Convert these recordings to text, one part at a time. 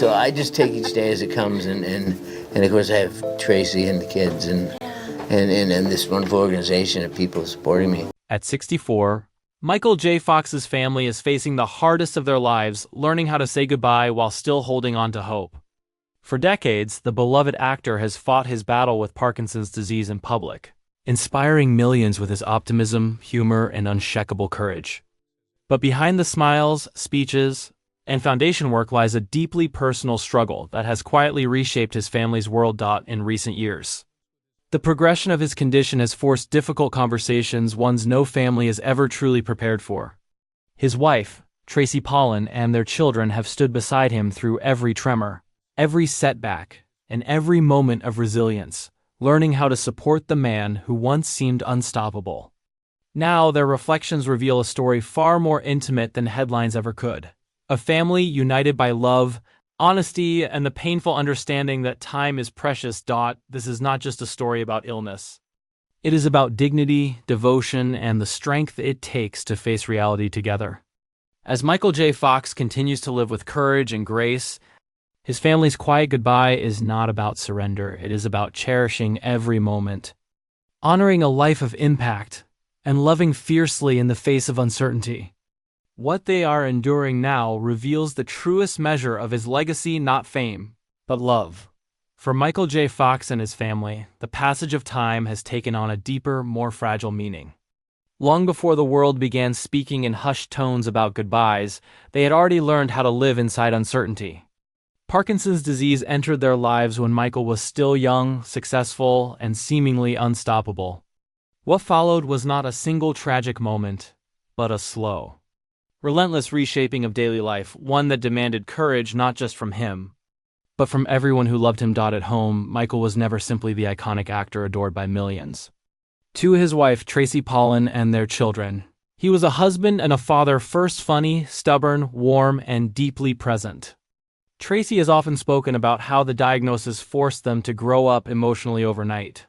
So I just take each day as it comes, and of course I have Tracy and the kids and this wonderful organization of people supporting me. At 64, Michael J. Fox's family is facing the hardest of their lives, learning how to say goodbye while still holding on to hope. For decades, the beloved actor has fought his battle with Parkinson's disease in public, inspiring millions with his optimism, humor, and unshakable courage. But behind the smiles, speeches, and foundation work lies a deeply personal struggle that has quietly reshaped his family's world. In recent years, the progression of his condition has forced difficult conversations, ones no family has ever truly prepared for. His wife, Tracy Pollan, and their children have stood beside him through every tremor, every setback, and every moment of resilience, learning how to support the man who once seemed unstoppable. Now, their reflections reveal a story far more intimate than headlines ever could. A family united by love, honesty, and the painful understanding that time is precious. This is not just a story about illness. It is about dignity, devotion, and the strength it takes to face reality together. As Michael J. Fox continues to live with courage and grace, his family's quiet goodbye is not about surrender. It is about cherishing every moment, honoring a life of impact, and loving fiercely in the face of uncertainty. What they are enduring now reveals the truest measure of his legacy, not fame, but love. For Michael J. Fox and his family, the passage of time has taken on a deeper, more fragile meaning. Long before the world began speaking in hushed tones about goodbyes, they had already learned how to live inside uncertainty. Parkinson's disease entered their lives when Michael was still young, successful, and seemingly unstoppable. What followed was not a single tragic moment, but a slow, relentless reshaping of daily life, one that demanded courage not just from him, but from everyone who loved him. At home, Michael was never simply the iconic actor adored by millions. To his wife, Tracy Pollan, and their children, he was a husband and a father, first funny, stubborn, warm, and deeply present. Tracy has often spoken about how the diagnosis forced them to grow up emotionally overnight.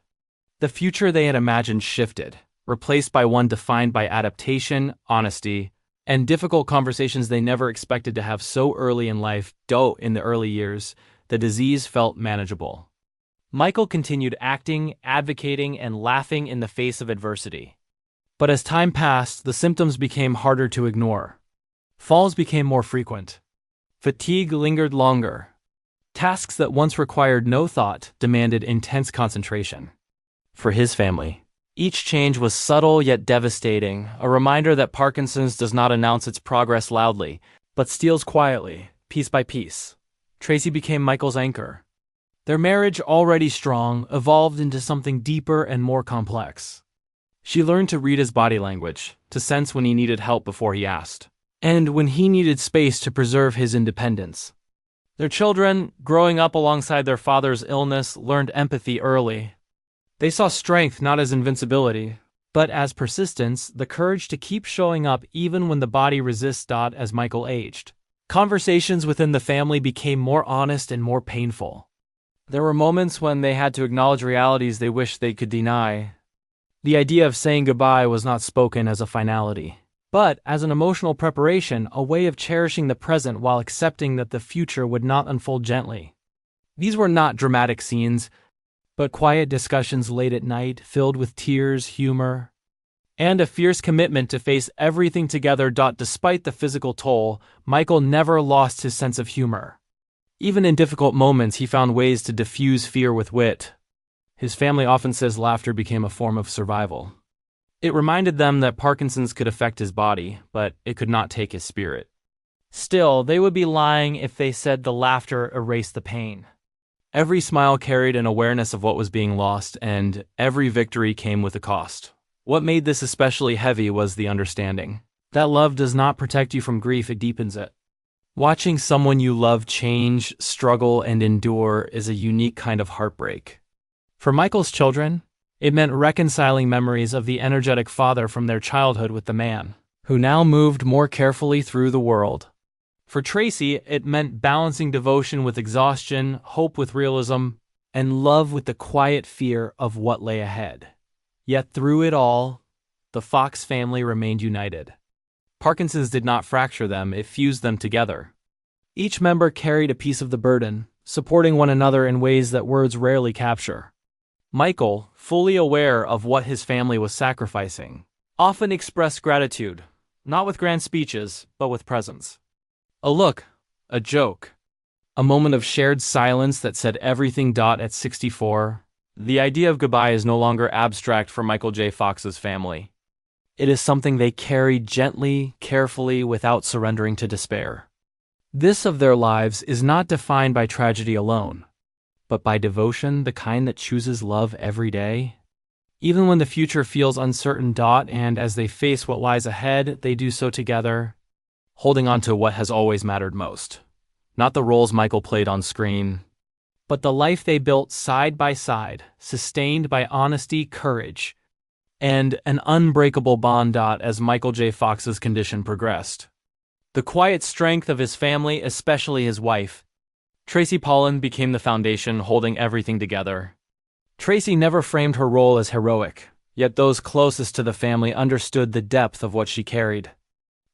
The future they had imagined shifted, replaced by one defined by adaptation, honesty, and difficult conversations they never expected to have so early in life. In the early years, the disease felt manageable. Michael continued acting, advocating, and laughing in the face of adversity. But as time passed, the symptoms became harder to ignore. Falls became more frequent. Fatigue lingered longer. Tasks that once required no thought demanded intense concentration. For his family, each change was subtle yet devastating, a reminder that Parkinson's does not announce its progress loudly, but steals quietly, piece by piece. Tracy became Michael's anchor. Their marriage, already strong, evolved into something deeper and more complex. She learned to read his body language, to sense when he needed help before he asked, and when he needed space to preserve his independence. Their children, growing up alongside their father's illness, learned empathy early. They saw strength not as invincibility, but as persistence, the courage to keep showing up even when the body resists. As Michael aged, conversations within the family became more honest and more painful. There were moments when they had to acknowledge realities they wished they could deny. The idea of saying goodbye was not spoken as a finality, but as an emotional preparation, a way of cherishing the present while accepting that the future would not unfold gently. These were not dramatic scenes, but quiet discussions late at night, filled with tears, humor, and a fierce commitment to face everything together. Despite the physical toll, Michael never lost his sense of humor. Even in difficult moments, he found ways to diffuse fear with wit. His family often says laughter became a form of survival. It reminded them that Parkinson's could affect his body, but it could not take his spirit. Still, they would be lying if they said the laughter erased the pain. Every smile carried an awareness of what was being lost, and every victory came with a cost. What made this especially heavy was the understanding that love does not protect you from grief, it deepens it. Watching someone you love change, struggle, and endure is a unique kind of heartbreak. For Michael's children, it meant reconciling memories of the energetic father from their childhood with the man who now moved more carefully through the world. For Tracy, it meant balancing devotion with exhaustion, hope with realism, and love with the quiet fear of what lay ahead. Yet through it all, the Fox family remained united. Parkinson's did not fracture them, it fused them together. Each member carried a piece of the burden, supporting one another in ways that words rarely capture. Michael, fully aware of what his family was sacrificing, often expressed gratitude, not with grand speeches, but with presence. A look, a joke, a moment of shared silence that said everything. At 64, the idea of goodbye is no longer abstract for Michael J. Fox's family. It is something they carried gently, carefully, without surrendering to despair. This of their lives is not defined by tragedy alone, but by devotion, the kind that chooses love every day. Even when the future feels uncertain. And as they face what lies ahead, they do so together, holding on to what has always mattered most. Not the roles Michael played on screen, but the life they built side by side, sustained by honesty, courage, and an unbreakable bond. As Michael J. Fox's condition progressed, the quiet strength of his family, especially his wife, Tracy Pollan, became the foundation holding everything together. Tracy never framed her role as heroic, yet those closest to the family understood the depth of what she carried.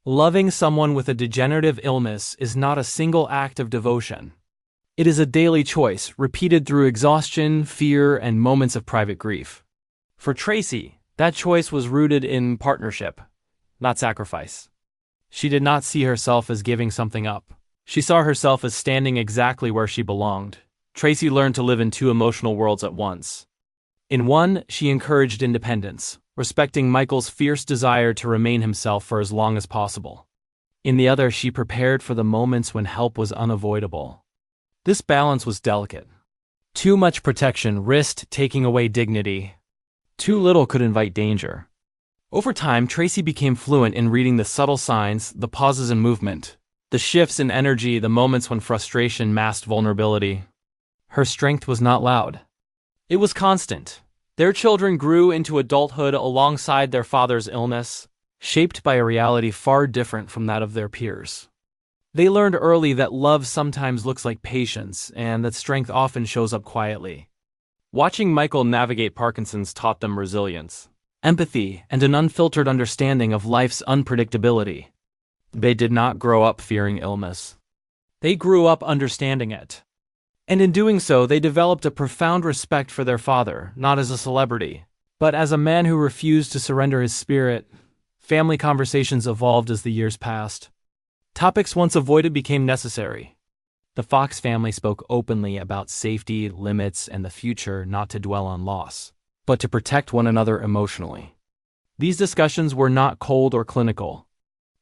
Loving someone with a degenerative illness is not a single act of devotion. It is a daily choice, repeated through exhaustion, fear, and moments of private grief. For Tracy, that choice was rooted in partnership, not sacrifice. She did not see herself as giving something up. She saw herself as standing exactly where she belonged. Tracy learned to live in two emotional worlds at once. In one, she encouraged independence, respecting Michael's fierce desire to remain himself for as long as possible. In the other, she prepared for the moments when help was unavoidable. This balance was delicate. Too much protection risked taking away dignity. Too little could invite danger. Over time, Tracy became fluent in reading the subtle signs, the pauses in movement, the shifts in energy, the moments when frustration masked vulnerability. Her strength was not loud. It was constant. Their children grew into adulthood alongside their father's illness, shaped by a reality far different from that of their peers. They learned early that love sometimes looks like patience, and that strength often shows up quietly. Watching Michael navigate Parkinson's taught them resilience, empathy, and an unfiltered understanding of life's unpredictability. They did not grow up fearing illness. They grew up understanding it. And in doing so, they developed a profound respect for their father, not as a celebrity, but as a man who refused to surrender his spirit. Family conversations evolved as the years passed. Topics once avoided became necessary. The Fox family spoke openly about safety, limits, and the future, not to dwell on loss, but to protect one another emotionally. These discussions were not cold or clinical.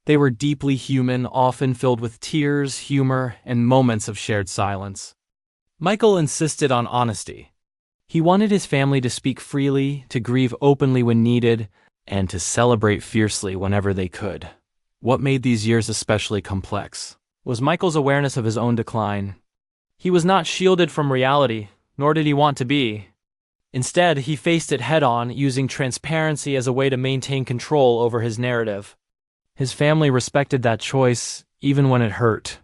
They were deeply human, often filled with tears, humor, and moments of shared silence. Michael insisted on honesty. He wanted his family to speak freely, to grieve openly when needed, and to celebrate fiercely whenever they could. What made these years especially complex was Michael's awareness of his own decline. He was not shielded from reality, nor did he want to be. Instead, he faced it head-on, using transparency as a way to maintain control over his narrative. His family respected that choice, even when it hurt.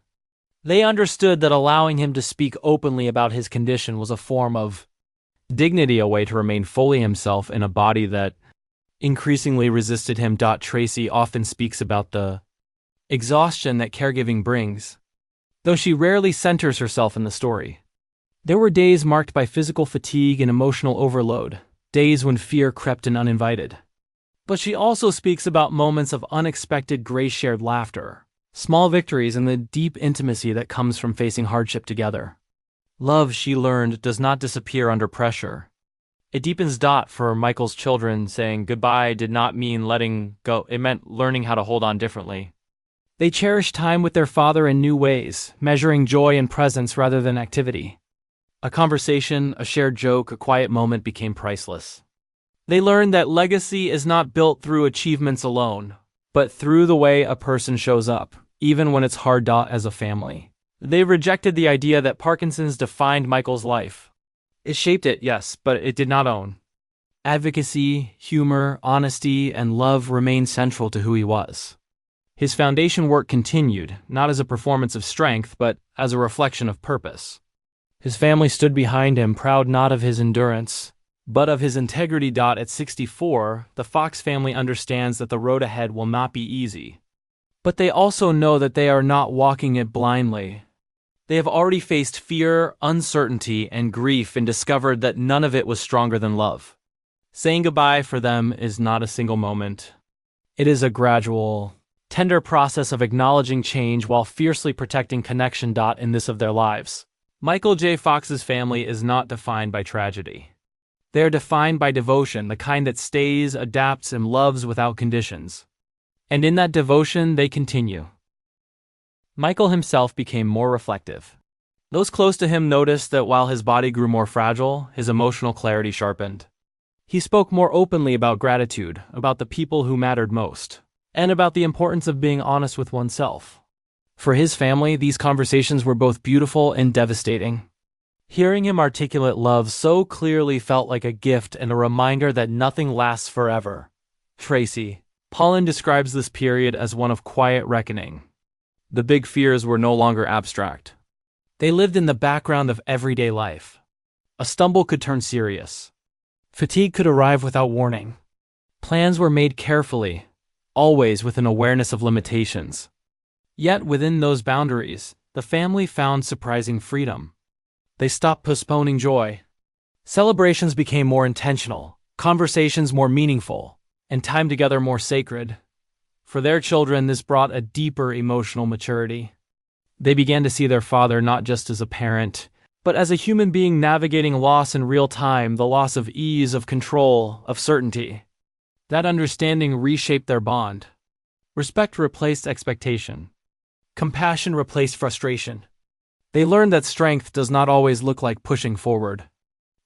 They understood that allowing him to speak openly about his condition was a form of dignity, a way to remain fully himself in a body that increasingly resisted him. Tracy often speaks about the exhaustion that caregiving brings, though she rarely centers herself in the story. There were days marked by physical fatigue and emotional overload, days when fear crept in uninvited. But she also speaks about moments of unexpected grace-shared laughter, small victories, and the deep intimacy that comes from facing hardship together. Love, she learned, does not disappear under pressure. It deepens. For Michael's children, saying goodbye did not mean letting go. It meant learning how to hold on differently. They cherished time with their father in new ways, measuring joy and presence rather than activity. A conversation, a shared joke, a quiet moment became priceless. They learned that legacy is not built through achievements alone, but through the way a person shows up, even when it's hard. As a family, they rejected the idea that Parkinson's defined Michael's life. It shaped it, yes, but it did not own. Advocacy, humor, honesty, and love remained central to who he was. His foundation work continued, not as a performance of strength, but as a reflection of purpose. His family stood behind him, proud not of his endurance, but of his integrity. At 64, the Fox family understands that the road ahead will not be easy. But they also know that they are not walking it blindly. They have already faced fear, uncertainty, and grief and discovered that none of it was stronger than love. Saying goodbye for them is not a single moment. It is a gradual, tender process of acknowledging change while fiercely protecting connection. In this of their lives, Michael J. Fox's family is not defined by tragedy. They are defined by devotion, the kind that stays, adapts, and loves without conditions. And in that devotion, they continue. Michael himself became more reflective. Those close to him noticed that while his body grew more fragile, his emotional clarity sharpened. He spoke more openly about gratitude, about the people who mattered most, and about the importance of being honest with oneself. For his family, these conversations were both beautiful and devastating. Hearing him articulate love so clearly felt like a gift and a reminder that nothing lasts forever. Tracy Pollan describes this period as one of quiet reckoning. The big fears were no longer abstract. They lived in the background of everyday life. A stumble could turn serious. Fatigue could arrive without warning. Plans were made carefully, always with an awareness of limitations. Yet within those boundaries, the family found surprising freedom. They stopped postponing joy. Celebrations became more intentional, conversations more meaningful, and time together more sacred. For their children, this brought a deeper emotional maturity. They began to see their father not just as a parent, but as a human being navigating loss in real time, the loss of ease, of control, of certainty. That understanding reshaped their bond. Respect replaced expectation. Compassion replaced frustration. They learned that strength does not always look like pushing forward.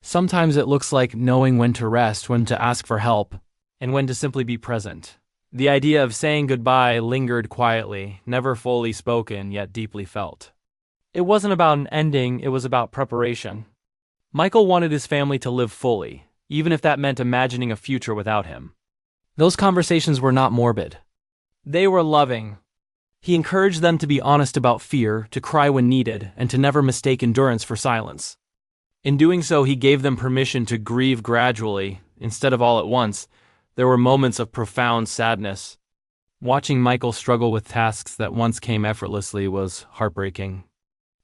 Sometimes it looks like knowing when to rest, when to ask for help, and when to simply be present. The idea of saying goodbye lingered quietly, never fully spoken, yet deeply felt. It wasn't about an ending, it was about preparation. Michael wanted his family to live fully, even if that meant imagining a future without him. Those conversations were not morbid. They were loving. He encouraged them to be honest about fear, to cry when needed, and to never mistake endurance for silence. In doing so, he gave them permission to grieve gradually, instead of all at once. There were moments of profound sadness. Watching Michael struggle with tasks that once came effortlessly was heartbreaking.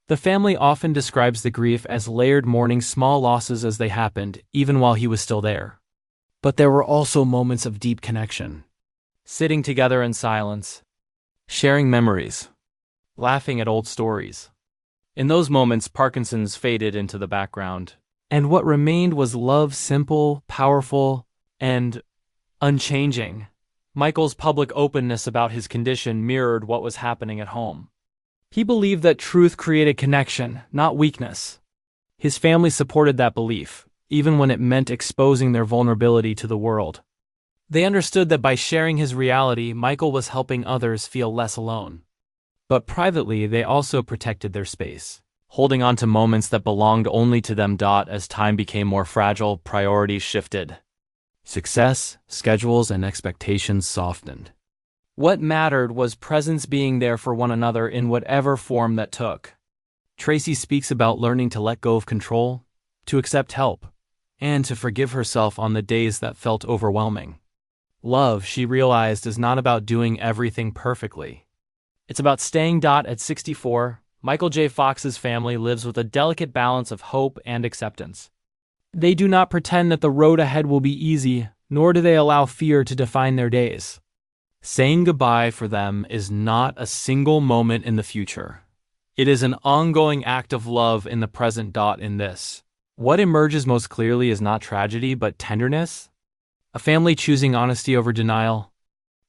The family often describes the grief as layered mourning small losses as they happened, even while he was still there. But there were also moments of deep connection. Sitting together in silence, sharing memories, laughing at old stories. In those moments, Parkinson's faded into the background, and what remained was love, simple, powerful, and unchanging. Michael's public openness about his condition mirrored what was happening at home. He believed that truth created connection, not weakness. His family supported that belief, even when it meant exposing their vulnerability to the world. They understood that by sharing his reality, Michael was helping others feel less alone. But privately, they also protected their space, holding on to moments that belonged only to them. As time became more fragile, priorities shifted. Success, schedules, and expectations softened. What mattered was presence, being there for one another in whatever form that took. Tracy speaks about learning to let go of control, to accept help, and to forgive herself on the days that felt overwhelming. Love, she realized, is not about doing everything perfectly. It's about staying. At 64, Michael J. Fox's family lives with a delicate balance of hope and acceptance. They do not pretend that the road ahead will be easy, nor do they allow fear to define their days. Saying goodbye for them is not a single moment in the future. It is an ongoing act of love in the present. In this, what emerges most clearly is not tragedy but tenderness. A family choosing honesty over denial,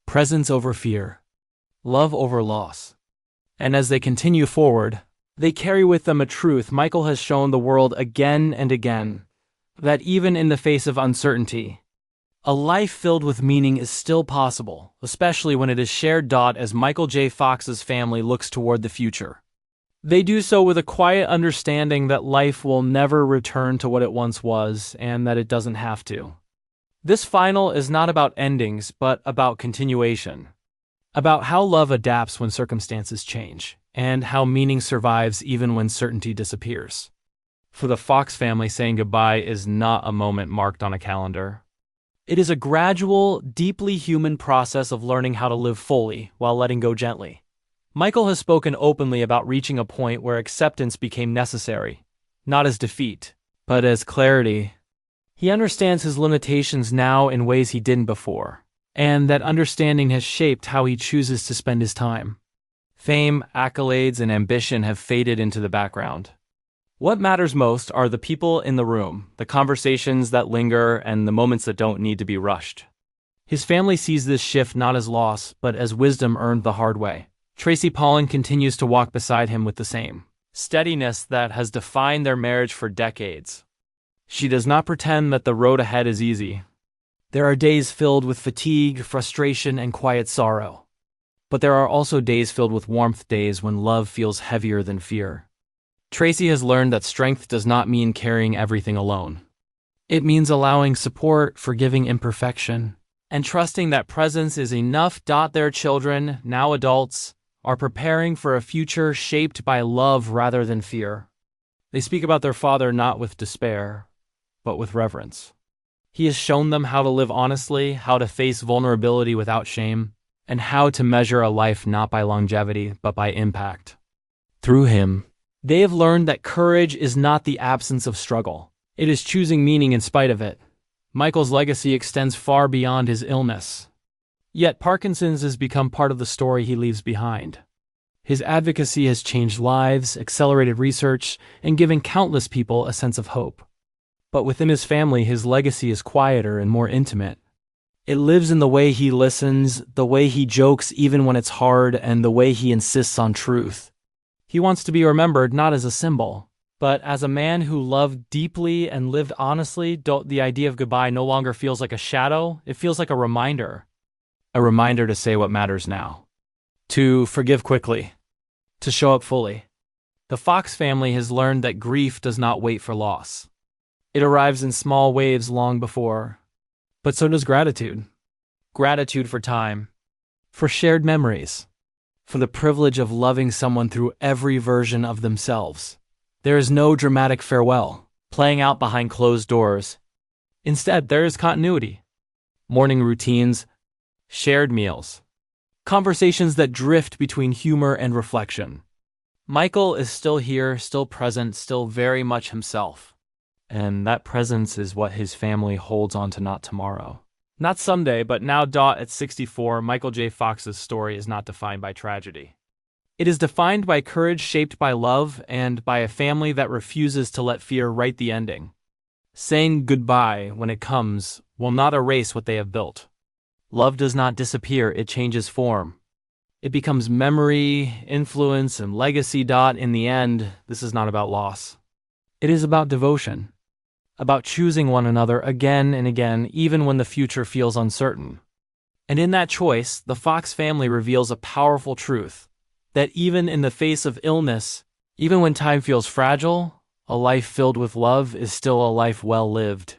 presence over fear, love over loss. And as they continue forward, they carry with them a truth Michael has shown the world again and again, that even in the face of uncertainty, a life filled with meaning is still possible, especially when it is shared. As Michael J. Fox's family looks toward the future, they do so with a quiet understanding that life will never return to what it once was, and that it doesn't have to. This final is not about endings, but about continuation. About how love adapts when circumstances change, and how meaning survives even when certainty disappears. For the Fox family, saying goodbye is not a moment marked on a calendar. It is a gradual, deeply human process of learning how to live fully while letting go gently. Michael has spoken openly about reaching a point where acceptance became necessary, not as defeat, but as clarity. He understands his limitations now in ways he didn't before, and that understanding has shaped how he chooses to spend his time. Fame, accolades, and ambition have faded into the background. What matters most are the people in the room, the conversations that linger, and the moments that don't need to be rushed. His family sees this shift not as loss, but as wisdom earned the hard way. Tracy Pollan continues to walk beside him with the same steadiness that has defined their marriage for decades. She does not pretend that the road ahead is easy. There are days filled with fatigue, frustration, and quiet sorrow. But there are also days filled with warmth, days when love feels heavier than fear. Tracy has learned that strength does not mean carrying everything alone. It means allowing support, forgiving imperfection, and trusting that presence is enough. Their children, now adults, are preparing for a future shaped by love rather than fear. They speak about their father not with despair, but with reverence. He has shown them how to live honestly, how to face vulnerability without shame, and how to measure a life not by longevity, but by impact. Through him, they have learned that courage is not the absence of struggle. It is choosing meaning in spite of it. Michael's legacy extends far beyond his illness. Yet Parkinson's has become part of the story he leaves behind. His advocacy has changed lives, accelerated research, and given countless people a sense of hope. But within his family, his legacy is quieter and more intimate. It lives in the way he listens, the way he jokes even when it's hard, and the way he insists on truth. He wants to be remembered not as a symbol, but as a man who loved deeply and lived honestly. The idea of goodbye no longer feels like a shadow, it feels like a reminder. A reminder to say what matters now. To forgive quickly. To show up fully. The Fox family has learned that grief does not wait for loss. It arrives in small waves long before. But so does gratitude. Gratitude for time. For shared memories. For the privilege of loving someone through every version of themselves. There is no dramatic farewell, playing out behind closed doors. Instead, there is continuity. Morning routines, shared meals, conversations that drift between humor and reflection. Michael is still here, still present, still very much himself. And that presence is what his family holds on to, not tomorrow. Not someday, but now. At 64, Michael J. Fox's story is not defined by tragedy. It is defined by courage shaped by love and by a family that refuses to let fear write the ending. Saying goodbye when it comes will not erase what they have built. Love does not disappear, it changes form. It becomes memory, influence, and legacy. In the end, this is not about loss. It is about devotion. About choosing one another again and again, even when the future feels uncertain. And in that choice, the Fox family reveals a powerful truth, that even in the face of illness, even when time feels fragile, a life filled with love is still a life well lived.